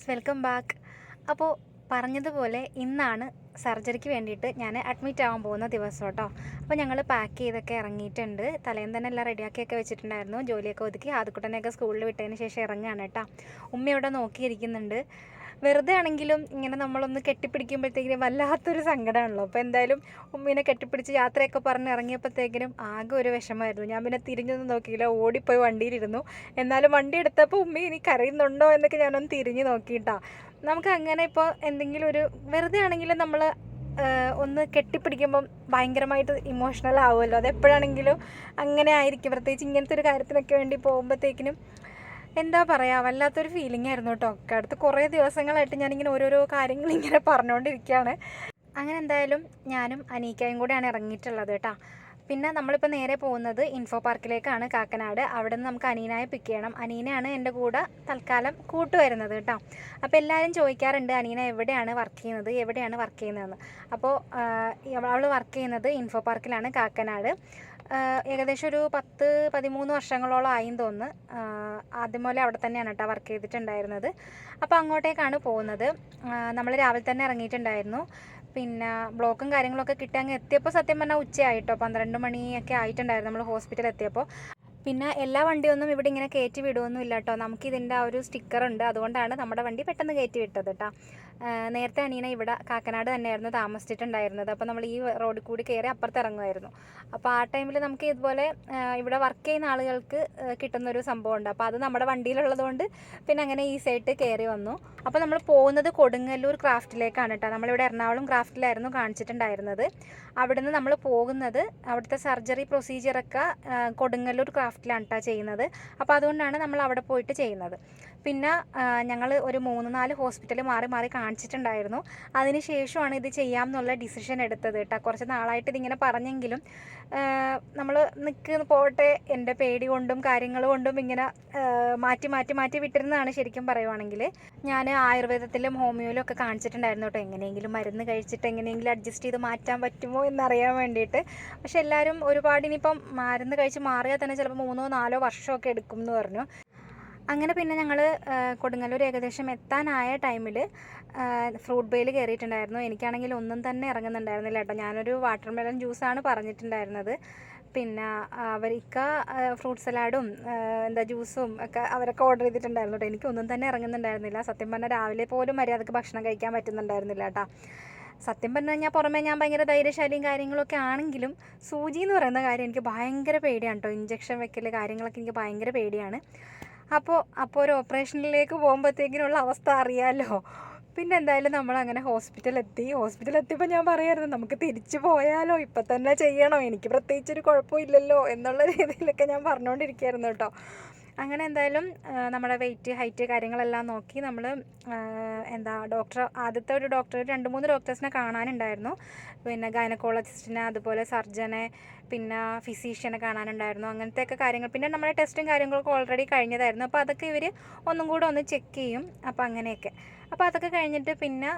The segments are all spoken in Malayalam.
Welcome back. അപ്പോൾ പറഞ്ഞതുപോലെ ഇന്നാണ് സർജറിക്ക് വേണ്ടിയിട്ട് ഞാൻ അഡ്മിറ്റ് ആവാൻ പോകുന്ന ദിവസം കേട്ടോ. അപ്പോൾ ഞങ്ങൾ പാക്ക് ചെയ്തൊക്കെ ഇറങ്ങിയിട്ടുണ്ട്. തലേന്ന് തന്നെ എല്ലാം റെഡിയാക്കിയൊക്കെ വെച്ചിട്ടുണ്ടായിരുന്നു. ജോലിയൊക്കെ ഒതുക്കി ആദ്യക്കുട്ടനെയൊക്കെ സ്കൂളിൽ വിട്ടതിന് ശേഷം ഇറങ്ങുകയാണ് കേട്ടോ. ഉമ്മ ഇവിടെ നോക്കിയിരിക്കുന്നുണ്ട്. വെറുതെ ആണെങ്കിലും ഇങ്ങനെ നമ്മളൊന്ന് കെട്ടിപ്പിടിക്കുമ്പോഴത്തേക്കിനും വല്ലാത്തൊരു സങ്കടമാണല്ലോ. അപ്പോൾ എന്തായാലും ഉമ്മീനെ കെട്ടിപ്പിടിച്ച് യാത്രയൊക്കെ പറഞ്ഞ് ഇറങ്ങിയപ്പോഴത്തേക്കിനും ആകെ ഒരു വിഷമമായിരുന്നു. ഞാൻ പിന്നെ തിരിഞ്ഞൊന്നും നോക്കിയില്ല, ഓടിപ്പോയി വണ്ടിയിലിരുന്നു. എന്നാലും വണ്ടി എടുത്തപ്പോൾ ഉമ്മി ഇനി കരയുന്നുണ്ടോ എന്നൊക്കെ ഞാനൊന്ന് തിരിഞ്ഞ് നോക്കിയിട്ടാ. നമുക്ക് അങ്ങനെ ഇപ്പോൾ എന്തെങ്കിലും ഒരു വെറുതെ ആണെങ്കിലും നമ്മൾ ഒന്ന് കെട്ടിപ്പിടിക്കുമ്പം ഭയങ്കരമായിട്ട് ഇമോഷണൽ ആവുമല്ലോ. അതെപ്പോഴാണെങ്കിലും അങ്ങനെ ആയിരിക്കും. പ്രത്യേകിച്ച് ഇങ്ങനത്തെ ഒരു കാര്യത്തിനൊക്കെ വേണ്ടി പോകുമ്പോഴത്തേക്കിനും എന്താ പറയുക, വല്ലാത്തൊരു ഫീലിംഗ് ആയിരുന്നു കേട്ടോ. അടുത്ത് കുറേ ദിവസങ്ങളായിട്ട് ഞാനിങ്ങനെ ഓരോരോ കാര്യങ്ങൾ ഇങ്ങനെ പറഞ്ഞുകൊണ്ടിരിക്കുകയാണ്. അങ്ങനെ എന്തായാലും ഞാനും അനീക്കയും കൂടെയാണ് ഇറങ്ങിയിട്ടുള്ളത് കേട്ടോ. പിന്നെ നമ്മളിപ്പോൾ നേരെ പോകുന്നത് ഇൻഫോ പാർക്കിലേക്കാണ്, കാക്കനാട്. അവിടെ നിന്ന് നമുക്ക് അനീനായെ പിക്ക് ചെയ്യണം. അനീനയാണ് എൻ്റെ കൂടെ തൽക്കാലം കൂട്ടുവരുന്നത് കേട്ടോ. അപ്പോൾ എല്ലാവരും ചോദിക്കാറുണ്ട് അനീന എവിടെയാണ് വർക്ക് ചെയ്യുന്നതെന്ന്. അപ്പോൾ അവൾ വർക്ക് ചെയ്യുന്നത് ഇൻഫോ പാർക്കിലാണ്, കാക്കനാട്. ഏകദേശം ഒരു 10-13 വർഷങ്ങളോളം ആയെന്ന് തോന്നുന്നു. ആദ്യം പോലെ അവിടെ തന്നെയാണ് കേട്ടോ വർക്ക് ചെയ്തിട്ടുണ്ടായിരുന്നത്. അപ്പോൾ അങ്ങോട്ടേക്കാണ് പോകുന്നത്. നമ്മൾ രാവിലെ തന്നെ ഇറങ്ങിയിട്ടുണ്ടായിരുന്നു. പിന്നെ ബ്ലോക്കും കാര്യങ്ങളൊക്കെ കിട്ടി അങ്ങ് എത്തിയപ്പോൾ സത്യം പറഞ്ഞാൽ ഉച്ചയായിട്ടോ, 12 മണിയൊക്കെ ആയിട്ടുണ്ടായിരുന്നു നമ്മൾ ഹോസ്പിറ്റലിൽ എത്തിയപ്പോൾ. പിന്നെ എല്ലാ വണ്ടിയൊന്നും ഇവിടെ ഇങ്ങനെ കയറ്റി വിടുകയൊന്നും ഇല്ല കേട്ടോ. നമുക്കിതിൻ്റെ ആ ഒരു സ്റ്റിക്കറുണ്ട്, അതുകൊണ്ടാണ് നമ്മുടെ വണ്ടി പെട്ടെന്ന് കയറ്റി വിട്ടത് കേട്ടോ. നേരത്തെ അനീന ഇവിടെ കാക്കനാട് തന്നെയായിരുന്നു താമസിച്ചിട്ടുണ്ടായിരുന്നത്. അപ്പോൾ നമ്മൾ ഈ റോഡിൽ കൂടി കയറി അപ്പുറത്ത് ഇറങ്ങുമായിരുന്നു. അപ്പോൾ ആ ടൈമിൽ നമുക്ക് ഇതുപോലെ ഇവിടെ വർക്ക് ചെയ്യുന്ന ആളുകൾക്ക് കിട്ടുന്നൊരു സംഭവമുണ്ട്. അപ്പോൾ അത് നമ്മുടെ വണ്ടിയിലുള്ളതുകൊണ്ട് പിന്നെ അങ്ങനെ ഈസി ആയിട്ട് കയറി വന്നു. അപ്പോൾ നമ്മൾ പോകുന്നത് കൊടുങ്ങല്ലൂർ ക്രാഫ്റ്റിലേക്കാണ് കേട്ടോ. നമ്മളിവിടെ എറണാകുളം ക്രാഫ്റ്റിലായിരുന്നു കാണിച്ചിട്ടുണ്ടായിരുന്നത്. അവിടുന്ന് നമ്മൾ പോകുന്നത് അവിടുത്തെ സർജറി പ്രൊസീജിയറൊക്കെ കൊടുങ്ങല്ലൂർ ക്രാഫ്റ്റിലാണ് കേട്ടോ ചെയ്യുന്നത്. അപ്പോൾ അതുകൊണ്ടാണ് നമ്മൾ അവിടെ പോയിട്ട് ചെയ്യുന്നത്. പിന്നെ ഞങ്ങൾ ഒരു 3-4 ഹോസ്പിറ്റൽ മാറി മാറി കാണിച്ചിട്ടുണ്ടായിരുന്നു. അതിന് ശേഷമാണ് ഇത് ചെയ്യാം എന്നുള്ള ഡിസിഷൻ എടുത്തത് കേട്ടോ. കുറച്ച് നാളായിട്ട് ഇതിങ്ങനെ പറഞ്ഞെങ്കിലും നമ്മൾ പോട്ടെ, എൻ്റെ പേടി കൊണ്ടും കാര്യങ്ങൾ കൊണ്ടും ഇങ്ങനെ മാറ്റി വിട്ടിരുന്നതാണ്. ശരിക്കും പറയുവാണെങ്കിൽ ഞാൻ ആയുർവേദത്തിലും ഹോമിയോയിലും ഒക്കെ കാണിച്ചിട്ടുണ്ടായിരുന്നു കേട്ടോ. എങ്ങനെയെങ്കിലും മരുന്ന് കഴിച്ചിട്ട് എങ്ങനെയെങ്കിലും അഡ്ജസ്റ്റ് ചെയ്ത് മാറ്റാൻ പറ്റുമോ എന്നറിയാൻ വേണ്ടിയിട്ട്. പക്ഷെ എല്ലാവരും ഒരുപാട് ഇനിയിപ്പം മരുന്ന് കഴിച്ച് മാറിയാൽ തന്നെ ചിലപ്പോൾ 3-4 വർഷമൊക്കെ എടുക്കും എന്ന് പറഞ്ഞു. അങ്ങനെ പിന്നെ ഞങ്ങൾ കൊടുങ്ങല്ലൂർ ഏകദേശം എത്താനായ ടൈമിൽ ഫ്രൂട്ട് ബേയിൽ കയറിയിട്ടുണ്ടായിരുന്നു. എനിക്കാണെങ്കിൽ ഒന്നും തന്നെ ഇറങ്ങുന്നുണ്ടായിരുന്നില്ല കേട്ടോ. ഞാനൊരു വാട്ടർമെലൺ ജ്യൂസാണ് പറഞ്ഞിട്ടുണ്ടായിരുന്നത്. പിന്നെ അവർക്ക് ഫ്രൂട്ട് സലാഡും ജ്യൂസും ഒക്കെ അവരൊക്കെ ഓർഡർ ചെയ്തിട്ടുണ്ടായിരുന്നു കേട്ടോ. എനിക്കൊന്നും തന്നെ ഇറങ്ങുന്നുണ്ടായിരുന്നില്ല. സത്യം പറഞ്ഞാൽ രാവിലെ പോലും മര്യാദക്ക് ഭക്ഷണം കഴിക്കാൻ പറ്റുന്നുണ്ടായിരുന്നില്ല കേട്ടോ. സത്യം പറഞ്ഞു കഴിഞ്ഞാൽ പുറമേ ഞാൻ ഭയങ്കര ധൈര്യശാലിയും കാര്യങ്ങളൊക്കെ ആണെങ്കിലും സൂചി എന്ന് പറയുന്ന കാര്യം എനിക്ക് ഭയങ്കര പേടിയാണ് കേട്ടോ. ഇഞ്ചക്ഷൻ വെക്കൽ കാര്യങ്ങളൊക്കെ എനിക്ക് ഭയങ്കര പേടിയാണ്. അപ്പോൾ ഒരു ഓപ്പറേഷനിലേക്ക് പോകുമ്പോഴത്തേക്കിനുള്ള അവസ്ഥ അറിയാമല്ലോ. പിന്നെ എന്തായാലും നമ്മളങ്ങനെ ഹോസ്പിറ്റലെത്തിയപ്പോൾ ഞാൻ പറയായിരുന്നു നമുക്ക് തിരിച്ചു പോയാലോ, ഇപ്പം തന്നെ ചെയ്യണോ, എനിക്ക് പ്രത്യേകിച്ചൊരു കുഴപ്പമില്ലല്ലോ എന്നുള്ള രീതിയിലൊക്കെ ഞാൻ പറഞ്ഞുകൊണ്ടിരിക്കുകയായിരുന്നു കേട്ടോ. അങ്ങനെ എന്തായാലും നമ്മുടെ വെയിറ്റ് ഹൈറ്റ് കാര്യങ്ങളെല്ലാം നോക്കി നമ്മൾ ആദ്യത്തെ ഒരു ഡോക്ടർ 2-3 ഡോക്ടേഴ്സിനെ കാണാനുണ്ടായിരുന്നു. പിന്നെ ഗൈനക്കോളജിസ്റ്റിനെ, അതുപോലെ സർജനെ, പിന്നെ ഫിസീഷ്യനെ കാണാനുണ്ടായിരുന്നു. അങ്ങനത്തെയൊക്കെ കാര്യങ്ങൾ. പിന്നെ നമ്മുടെ ടെസ്റ്റും കാര്യങ്ങളൊക്കെ ഓൾറെഡി കഴിഞ്ഞതായിരുന്നു. അപ്പോൾ അതൊക്കെ ഇവർ ഒന്നും കൂടെ ഒന്ന് ചെക്ക് ചെയ്യും. അപ്പോൾ അങ്ങനെയൊക്കെ. അപ്പോൾ അതൊക്കെ കഴിഞ്ഞിട്ട് പിന്നെ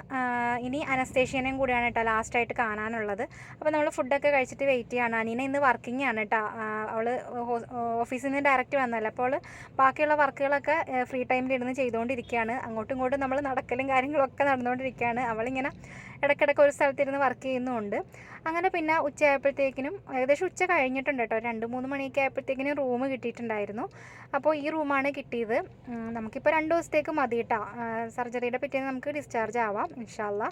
ഇനി അനസ്തേഷ്യനെയും കൂടിയാണ് കേട്ടോ ലാസ്റ്റായിട്ട് കാണാനുള്ളത്. അപ്പോൾ നമ്മൾ ഫുഡൊക്കെ കഴിച്ചിട്ട് വെയിറ്റ് ചെയ്യാണ്. അനീന ഇന്ന് വർക്കിംഗ് ആണ് കേട്ടോ. അവൾ ഓഫീസിൽ നിന്ന് ഡയറക്റ്റ് വന്നല്ലോ. അപ്പോൾ ബാക്കിയുള്ള വർക്കുകളൊക്കെ ഫ്രീ ടൈമിൽ ഇരുന്ന് ചെയ്തുകൊണ്ടിരിക്കുകയാണ്. അങ്ങോട്ടും ഇങ്ങോട്ടും നമ്മൾ നടക്കലും കാര്യങ്ങളൊക്കെ നടന്നുകൊണ്ടിരിക്കുകയാണ്. അവളിങ്ങനെ ഇടയ്ക്കിടയ്ക്ക് ഒരു സ്ഥലത്തിരുന്ന് വർക്ക് ചെയ്യുന്നുമുണ്ട്. അങ്ങനെ പിന്നെ ഉച്ചയായപ്പോഴത്തേക്കിനും ഏകദേശം ഉച്ച കഴിഞ്ഞിട്ടുണ്ട് കേട്ടോ. 2-3 മണിയൊക്കെ ആയപ്പോഴത്തേക്കിനും റൂം കിട്ടിയിട്ടുണ്ടായിരുന്നു. അപ്പോൾ ഈ റൂമാണ് കിട്ടിയത്. നമുക്കിപ്പോൾ 2 ദിവസത്തേക്ക് മതി കേട്ടോ. സർജറിയുടെ പിറ്റേന്ന് നമുക്ക് ഡിസ്ചാർജ് ആവാം ഇൻഷാ അല്ലാ.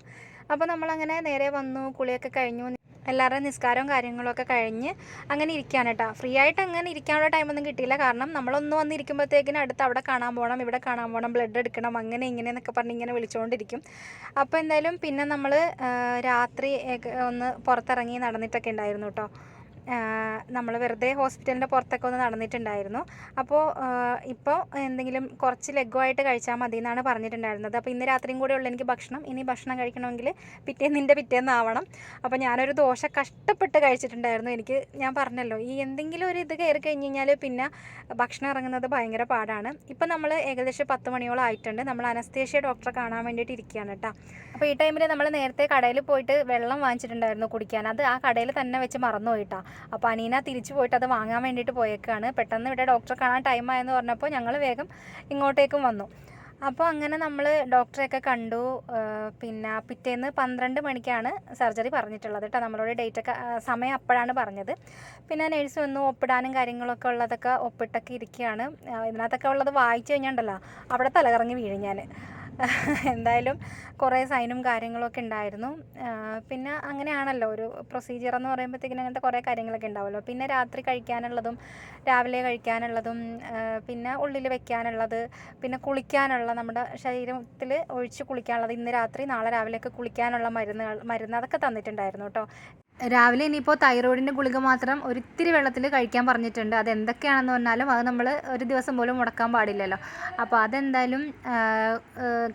അപ്പോൾ നമ്മളങ്ങനെ നേരെ വന്നു, കുളിയൊക്കെ കഴിഞ്ഞു, എല്ലാവരുടെയും നിസ്കാരവും കാര്യങ്ങളൊക്കെ കഴിഞ്ഞ് അങ്ങനെ ഇരിക്കുകയാണ് കേട്ടോ. ഫ്രീ ആയിട്ട് അങ്ങനെ ഇരിക്കാനുള്ള ടൈമൊന്നും കിട്ടിയില്ല. കാരണം നമ്മളൊന്ന് വന്നിരിക്കുമ്പോഴത്തേക്കിനും അടുത്ത് അവിടെ കാണാൻ പോകണം, ഇവിടെ കാണാൻ പോകണം, ബ്ലഡ് എടുക്കണം, അങ്ങനെ ഇങ്ങനെയെന്നൊക്കെ പറഞ്ഞ് ഇങ്ങനെ വിളിച്ചുകൊണ്ടിരിക്കും. അപ്പോൾ എന്തായാലും പിന്നെ നമ്മൾ രാത്രി ഒന്ന് പുറത്തിറങ്ങി നടന്നിട്ടൊക്കെ ഉണ്ടായിരുന്നു കേട്ടോ. നമ്മൾ വെറുതെ ഹോസ്പിറ്റലിൻ്റെ പുറത്തൊക്കെ ഒന്ന് നടന്നിട്ടുണ്ടായിരുന്നു. അപ്പോൾ ഇപ്പോൾ എന്തെങ്കിലും കുറച്ച് ലഘുവായിട്ട് കഴിച്ചാൽ മതി എന്നാണ് പറഞ്ഞിട്ടുണ്ടായിരുന്നത്. അപ്പോൾ ഇന്ന് രാത്രിയും കൂടെ ഉള്ളൂ എനിക്ക് ഭക്ഷണം. ഇനി ഭക്ഷണം കഴിക്കണമെങ്കിൽ പിറ്റേന്നാവണം. അപ്പോൾ ഞാനൊരു ദോശ കഷ്ടപ്പെട്ട് കഴിച്ചിട്ടുണ്ടായിരുന്നു. ഞാൻ പറഞ്ഞല്ലോ, ഈ എന്തെങ്കിലും ഒരു ഇത് കയറി കഴിഞ്ഞ് കഴിഞ്ഞാൽ പിന്നെ ഭക്ഷണം ഇറങ്ങുന്നത് ഭയങ്കര പാടാണ്. ഇപ്പം നമ്മൾ ഏകദേശം 10 മണിയോളം ആയിട്ടുണ്ട്. നമ്മൾ അനസ്തേഷ്യ ഡോക്ടറെ കാണാൻ വേണ്ടിയിട്ട് ഇരിക്കുകയാണ് കേട്ടോ. അപ്പോൾ ഈ ടൈമിൽ നമ്മൾ നേരത്തെ കടയിൽ പോയിട്ട് വെള്ളം വാങ്ങിച്ചിട്ടുണ്ടായിരുന്നു കുടിക്കാൻ. അത് ആ കടയിൽ തന്നെ വെച്ച് മറന്നു പോയിട്ടാ. അപ്പോൾ അനീന തിരിച്ചു പോയിട്ട് അത് വാങ്ങാൻ വേണ്ടിയിട്ട് പോയേക്കാണ്. പെട്ടെന്ന് ഇവിടെ ഡോക്ടറെ കാണാൻ ടൈമായെന്ന് പറഞ്ഞപ്പോൾ ഞങ്ങൾ വേഗം ഇങ്ങോട്ടേക്കും വന്നു. അപ്പോൾ അങ്ങനെ നമ്മൾ ഡോക്ടറെയൊക്കെ കണ്ടു. പിന്നെ പിറ്റേന്ന് 12 മണിക്കാണ് സർജറി പറഞ്ഞിട്ടുള്ളത് കേട്ടോ. നമ്മളോട് ഡേറ്റൊക്കെ സമയം അപ്പോഴാണ് പറഞ്ഞത്. പിന്നെ നേഴ്സ് വന്നു, ഒപ്പിടാനും കാര്യങ്ങളൊക്കെ ഉള്ളതൊക്കെ ഒപ്പിട്ടൊക്കെ ഇരിക്കുകയാണ്. ഇതിനകത്തൊക്കെ ഉള്ളത് വായിച്ചു കഴിഞ്ഞാണ്ടല്ലോ അവിടെ തലകറങ്ങി വീഴും ഞാൻ. എന്തായാലും കുറേ സൈനും കാര്യങ്ങളൊക്കെ ഉണ്ടായിരുന്നു. പിന്നെ അങ്ങനെയാണല്ലോ ഒരു പ്രൊസീജിയർ എന്ന് പറയുമ്പോഴത്തേക്കിനും അങ്ങനത്തെ കുറേ കാര്യങ്ങളൊക്കെ ഉണ്ടാവുമല്ലോ. പിന്നെ രാത്രി കഴിക്കാനുള്ളതും രാവിലെ കഴിക്കാനുള്ളതും പിന്നെ ഉള്ളിൽ വെക്കാനുള്ളത്, പിന്നെ കുളിക്കാനുള്ള നമ്മുടെ ശരീരത്തിൽ ഒഴിച്ച് കുളിക്കാനുള്ളത്, ഇന്ന് രാത്രി നാളെ രാവിലെയൊക്കെ കുളിക്കാനുള്ള മരുന്ന് അതൊക്കെ തന്നിട്ടുണ്ടായിരുന്നു കേട്ടോ. രാവിലെ ഇനിയിപ്പോൾ തൈറോയിഡിൻ്റെ ഗുളിക മാത്രം ഒരിത്തിരി വെള്ളത്തിൽ കഴിക്കാൻ പറഞ്ഞിട്ടുണ്ട്. അതെന്തൊക്കെയാണെന്ന് പറഞ്ഞാലും അത് നമ്മൾ ഒരു ദിവസം പോലും മുടക്കാൻ പാടില്ലല്ലോ. അപ്പോൾ അതെന്തായാലും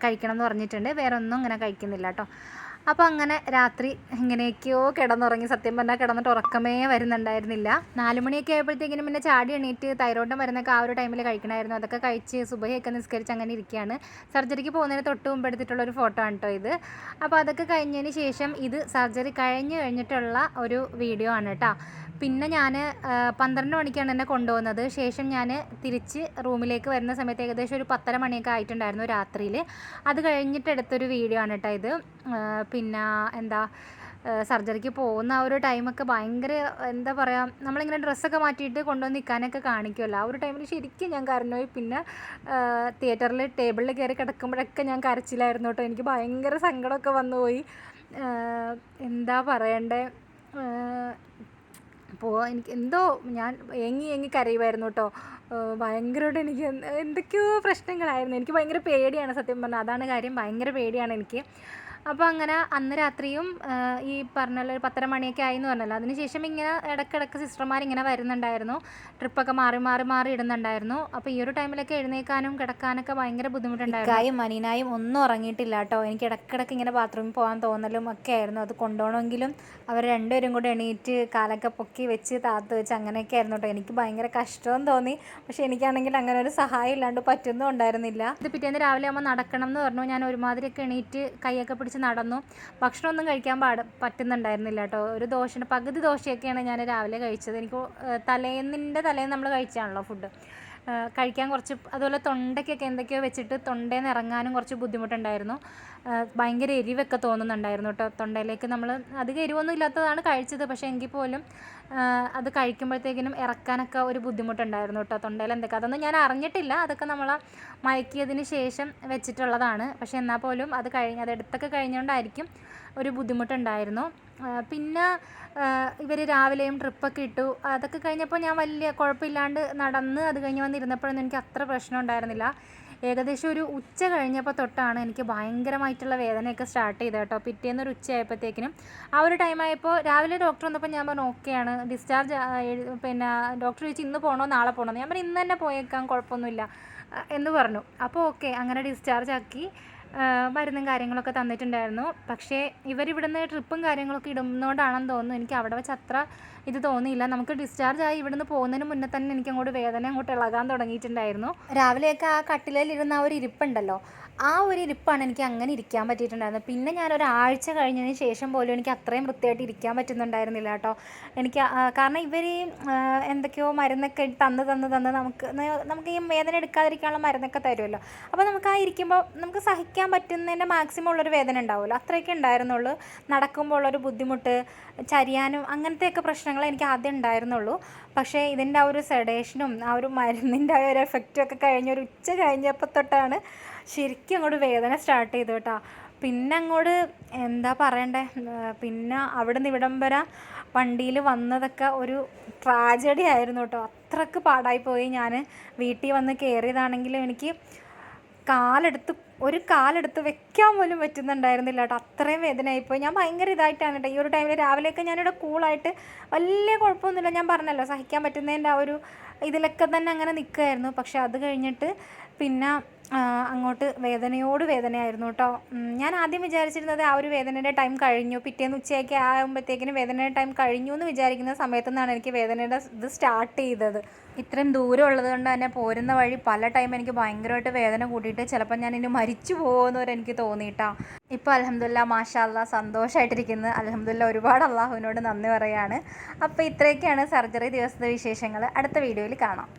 കഴിക്കണം എന്ന് പറഞ്ഞിട്ടുണ്ട്. വേറെ ഒന്നും ഇങ്ങനെ കഴിക്കുന്നില്ല കേട്ടോ. അപ്പോൾ അങ്ങനെ രാത്രി എങ്ങനെയൊക്കെയോ കിടന്നുറങ്ങി. സത്യം പറഞ്ഞാൽ കിടന്നിട്ട് ഉറക്കമേ വരുന്നുണ്ടായിരുന്നില്ല. 4 മണിയൊക്കെ ആയപ്പോഴത്തേക്കിനും പിന്നെ ചാടി എണീറ്റ് തൈറോയിഡിൻ്റെ മരുന്നൊക്കെ ആ ഒരു ടൈമിൽ കഴിക്കണമായിരുന്നു. അതൊക്കെ കഴിച്ച് സുബഹിയൊക്കെ നിസ്കരിച്ച് അങ്ങനെ ഇരിക്കുകയാണ്. സർജറിക്ക് പോകുന്നതിന് തൊട്ട് മുമ്പ് എടുത്തിട്ടുള്ളൊരു ഫോട്ടോ ആണ് കേട്ടോ ഇത്. അപ്പോൾ അതൊക്കെ കഴിഞ്ഞതിന് ശേഷം ഇത് സർജറി കഴിഞ്ഞിട്ടുള്ള ഒരു വീഡിയോ ആണ് കേട്ടോ. പിന്നെ ഞാൻ 12 മണിക്കാണ് എന്നെ കൊണ്ടുപോകുന്നത്. ശേഷം ഞാൻ തിരിച്ച് റൂമിലേക്ക് വരുന്ന സമയത്ത് ഏകദേശം ഒരു 10:30 മണിയൊക്കെ ആയിട്ടുണ്ടായിരുന്നു രാത്രിയിൽ. അത് കഴിഞ്ഞിട്ട് എടുത്തൊരു വീഡിയോ ആണ് കേട്ടോ ഇത്. പിന്നെ എന്താ സർജറിക്ക് പോകുന്ന ആ ഒരു ടൈമൊക്കെ ഭയങ്കര എന്താ പറയുക, നമ്മളിങ്ങനെ ഡ്രസ്സൊക്കെ മാറ്റിയിട്ട് കൊണ്ടുവന്ന് നിൽക്കാനൊക്കെ കാണിക്കുമല്ലോ. ആ ഒരു ടൈമിൽ ശരിക്കും ഞാൻ കരഞ്ഞുപോയി. പിന്നെ തിയേറ്ററിൽ ടേബിളിൽ കയറി കിടക്കുമ്പോഴൊക്കെ ഞാൻ കരച്ചിലായിരുന്നു കേട്ടോ. എനിക്ക് ഭയങ്കര സങ്കടമൊക്കെ വന്നുപോയി. എന്താ പറയണ്ടേ, അപ്പോൾ എനിക്ക് എന്തോ ഞാൻ ഏങ്ങി കരയുമായിരുന്നു കേട്ടോ. ഭയങ്കരമായിട്ട് എനിക്ക് എന്തൊക്കെയോ പ്രശ്നങ്ങളായിരുന്നു. എനിക്ക് ഭയങ്കര പേടിയാണ് സത്യം പറഞ്ഞാൽ. അതാണ് കാര്യം, ഭയങ്കര പേടിയാണ് എനിക്ക്. അപ്പോൾ അങ്ങനെ അന്ന് രാത്രിയും ഈ പറഞ്ഞല്ലോ ഒരു 10:30 മണിയൊക്കെ ആയി എന്ന് പറഞ്ഞല്ലോ. അതിനുശേഷം ഇങ്ങനെ ഇടയ്ക്കിടയ്ക്ക് സിസ്റ്റർമാരിങ്ങനെ വരുന്നുണ്ടായിരുന്നു. ട്രിപ്പൊക്കെ മാറി ഇടുന്നുണ്ടായിരുന്നു. അപ്പോൾ ഈ ഒരു ടൈമിലൊക്കെ എഴുന്നേൽക്കാനും കിടക്കാനൊക്കെ ഭയങ്കര ബുദ്ധിമുട്ടുണ്ടായിരുന്നു. കായും മനീനായും ഒന്നും ഉറങ്ങിയിട്ടില്ല കേട്ടോ. എനിക്ക് ഇടയ്ക്കിടയ്ക്ക് ഇങ്ങനെ ബാത്റൂമിൽ പോകാൻ തോന്നലും ഒക്കെ ആയിരുന്നു. അത് കൊണ്ടുപോകണമെങ്കിലും അവർ രണ്ടുപേരും കൂടെ എണീറ്റ് കാലൊക്കെ പൊക്കി വെച്ച് താത്ത് വെച്ച് അങ്ങനെയൊക്കെ ആയിരുന്നു കേട്ടോ. എനിക്ക് ഭയങ്കര കഷ്ടവും തോന്നി. പക്ഷേ എനിക്കാണെങ്കിൽ അങ്ങനെ ഒരു സഹായം ഇല്ലാണ്ട് പറ്റുന്നും ഉണ്ടായിരുന്നില്ല. ഇത് പിറ്റേന്ന് രാവിലെ ആകുമ്പോൾ നടക്കണം എന്ന് പറഞ്ഞു. ഞാൻ ഒരുമാതിരിയൊക്കെ എണീറ്റ് കൈയൊക്കെ പിടിച്ച് നടന്നു. ഭക്ഷണമൊന്നും കഴിക്കാൻ പറ്റുന്നുണ്ടായിരുന്നില്ല കേട്ടോ. ഒരു പകുതി ദോശയൊക്കെയാണ് ഞാൻ രാവിലെ കഴിച്ചത്. എനിക്ക് തലേന്ന് നമ്മൾ കഴിച്ചാണല്ലോ ഫുഡ് കഴിക്കാൻ കുറച്ച്, അതുപോലെ തൊണ്ടയ്ക്കൊക്കെ എന്തൊക്കെയോ വെച്ചിട്ട് തൊണ്ടയിൽ നിന്ന് ഇറങ്ങാനും കുറച്ച് ബുദ്ധിമുട്ടുണ്ടായിരുന്നു. ഭയങ്കര എരിവൊക്കെ തോന്നുന്നുണ്ടായിരുന്നു കേട്ടോ തൊണ്ടയിലേക്ക്. നമ്മൾ അധികം എരിവൊന്നും ഇല്ലാത്തതാണ് കഴിച്ചത്, പക്ഷേ എങ്കിൽ പോലും അത് കഴിക്കുമ്പോഴത്തേക്കിനും ഇറക്കാനൊക്കെ ഒരു ബുദ്ധിമുട്ടുണ്ടായിരുന്നു കേട്ടോ തൊണ്ടയിൽ എന്തൊക്കെ. അതൊന്നും ഞാൻ അറിഞ്ഞിട്ടില്ല. അതൊക്കെ നമ്മൾ മയക്കിയതിന് ശേഷം വെച്ചിട്ടുള്ളതാണ്. പക്ഷേ എന്നാൽ പോലും അതെടുത്തൊക്കെ കഴിഞ്ഞുകൊണ്ടായിരിക്കും ഒരു ബുദ്ധിമുട്ടുണ്ടായിരുന്നു. പിന്നെ ഇവർ രാവിലെയും ട്രിപ്പൊക്കെ ഇട്ടു. അതൊക്കെ കഴിഞ്ഞപ്പോൾ ഞാൻ വലിയ കുഴപ്പമില്ലാണ്ട് നടന്ന് അത് കഴിഞ്ഞ് വന്നിരുന്നപ്പോഴൊന്നും എനിക്ക് അത്ര പ്രശ്നം ഉണ്ടായിരുന്നില്ല. ഏകദേശം ഒരു ഉച്ച കഴിഞ്ഞപ്പോൾ തൊട്ടാണ് എനിക്ക് ഭയങ്കരമായിട്ടുള്ള വേദനയൊക്കെ സ്റ്റാർട്ട് ചെയ്തത് കേട്ടോ. പിറ്റേന്ന് ഒരു ഉച്ചയായപ്പോഴത്തേക്കിനും ആ ഒരു ടൈമായപ്പോൾ രാവിലെ ഡോക്ടർ വന്നപ്പോൾ ഞാൻ പറഞ്ഞു ഓക്കെയാണ്, ഡിസ്ചാർജ് പിന്നെ ഡോക്ടർ ചോദിച്ചു ഇന്ന് പോകണോ നാളെ പോകണോ. ഞാൻ പറഞ്ഞു ഇന്ന് തന്നെ പോയേക്കാം, കുഴപ്പമൊന്നുമില്ല എന്ന് പറഞ്ഞു. അപ്പോൾ ഓക്കെ, അങ്ങനെ ഡിസ്ചാർജ് ആക്കി. മരുന്നും കാര്യങ്ങളൊക്കെ തന്നിട്ടുണ്ടായിരുന്നു. പക്ഷേ ഇവരിവിടുന്ന് ട്രിപ്പും കാര്യങ്ങളൊക്കെ ഇടുന്നതുകൊണ്ടാണെന്ന് തോന്നുന്നു എനിക്ക് അവിടെ വെച്ച് അത്ര ഇത് തോന്നിയില്ല. നമുക്ക് ഡിസ്ചാർജ് ആയി ഇവിടുന്ന് പോകുന്നതിന് മുന്നേ തന്നെ എനിക്ക് വേദന അങ്ങോട്ട് ഇളകാൻ തുടങ്ങിയിട്ടുണ്ടായിരുന്നു. രാവിലെയൊക്കെ ആ കട്ടിലിരുന്ന ആ ഒരു ഇരിപ്പുണ്ടല്ലോ, ആ ഒരു ഇരിപ്പാണ് എനിക്ക് അങ്ങനെ ഇരിക്കാൻ പറ്റിയിട്ടുണ്ടായിരുന്നത്. പിന്നെ ഞാൻ ഒരാഴ്ച കഴിഞ്ഞതിന് ശേഷം പോലും എനിക്ക് അത്രയും വൃത്തിയായിട്ട് ഇരിക്കാൻ പറ്റുന്നുണ്ടായിരുന്നില്ല കേട്ടോ. എനിക്ക് കാരണം ഇവർ എന്തൊക്കെയോ മരുന്നൊക്കെ തന്ന് നമുക്ക് ഈ വേദന എടുക്കാതിരിക്കാനുള്ള മരുന്നൊക്കെ തരുമല്ലോ. അപ്പോൾ നമുക്ക് ആ ഇരിക്കുമ്പോൾ നമുക്ക് സഹിക്കാൻ പറ്റുന്നതിൻ്റെ മാക്സിമം ഉള്ളൊരു വേദന ഉണ്ടാവുമല്ലോ, അത്രയൊക്കെ ഉണ്ടായിരുന്നുള്ളൂ. നടക്കുമ്പോൾ ഉള്ളൊരു ബുദ്ധിമുട്ട്, ചരിയാനും അങ്ങനത്തെയൊക്കെ പ്രശ്നങ്ങൾ എനിക്ക് ആദ്യം ഉണ്ടായിരുന്നുള്ളൂ. പക്ഷേ ഇതിൻ്റെ ആ ഒരു സെഡേഷനും ആ ഒരു മരുന്നിൻ്റെ ആ ഒരു എഫക്റ്റും ഒക്കെ കഴിഞ്ഞ് ഒരു ഉച്ച കഴിഞ്ഞപ്പോൾ തൊട്ടാണ് ശരിക്കും അങ്ങോട്ട് വേദന സ്റ്റാർട്ട് ചെയ്തു കേട്ടോ. പിന്നെ അങ്ങോട്ട് എന്താ പറയണ്ടേ, പിന്നെ അവിടെ നിന്ന് ഇവിടം വരെ വണ്ടിയിൽ വന്നതൊക്കെ ഒരു ട്രാജഡി ആയിരുന്നു കേട്ടോ. അത്രയ്ക്ക് പാടായിപ്പോയി. ഞാൻ വീട്ടിൽ വന്ന് കയറിയതാണെങ്കിലും എനിക്ക് ഒരു കാലെടുത്ത് വെക്കാൻ പോലും പറ്റുന്നുണ്ടായിരുന്നില്ല കേട്ടോ. അത്രയും വേദനയായിപ്പോയി. ഞാൻ ഭയങ്കര ഇതായിട്ടാണ് കേട്ടോ ഈ ഒരു ടൈമിൽ. രാവിലെയൊക്കെ ഞാനിവിടെ കൂളായിട്ട് വലിയ കുഴപ്പമൊന്നുമില്ല, ഞാൻ പറഞ്ഞല്ലോ സഹിക്കാൻ പറ്റുന്നതിൻ്റെ ആ ഒരു ഇതിലൊക്കെ തന്നെ അങ്ങനെ നിൽക്കുമായിരുന്നു. പക്ഷെ അത് കഴിഞ്ഞിട്ട് പിന്നെ അങ്ങോട്ട് വേദനയായിരുന്നു കേട്ടോ. ഞാൻ ആദ്യം വിചാരിച്ചിരുന്നത് ആ ഒരു വേദനയുടെ ടൈം കഴിഞ്ഞു, പിറ്റേന്ന് ഉച്ചയൊക്കെ ആകുമ്പോഴത്തേക്കിനും വേദനയുടെ ടൈം കഴിഞ്ഞു എന്ന് വിചാരിക്കുന്ന സമയത്തു നിന്നാണ് എനിക്ക് വേദനയുടെ ഇത് സ്റ്റാർട്ട് ചെയ്തത്. ഇത്രയും ദൂരം ഉള്ളത് കൊണ്ട് തന്നെ പോരുന്ന വഴി പല ടൈം എനിക്ക് ഭയങ്കരമായിട്ട് വേദന കൂട്ടിയിട്ട് ചിലപ്പോൾ ഞാൻ ഇനി മരിച്ചു പോകുമെന്ന് വരെ എനിക്ക് തോന്നിയിട്ടാ. ഇപ്പോൾ അൽഹംദുലില്ലാ മാഷാ അല്ലാ സന്തോഷമായിട്ടിരിക്കുന്നത്. അൽഹംദുലില്ലാ ഒരുപാട് അള്ളാഹുവിനോട് നന്ദി പറയുകയാണ്. അപ്പോൾ ഇത്രയൊക്കെയാണ് സർജറി ദിവസത്തെ വിശേഷങ്ങൾ. അടുത്ത വീഡിയോയിൽ കാണാം.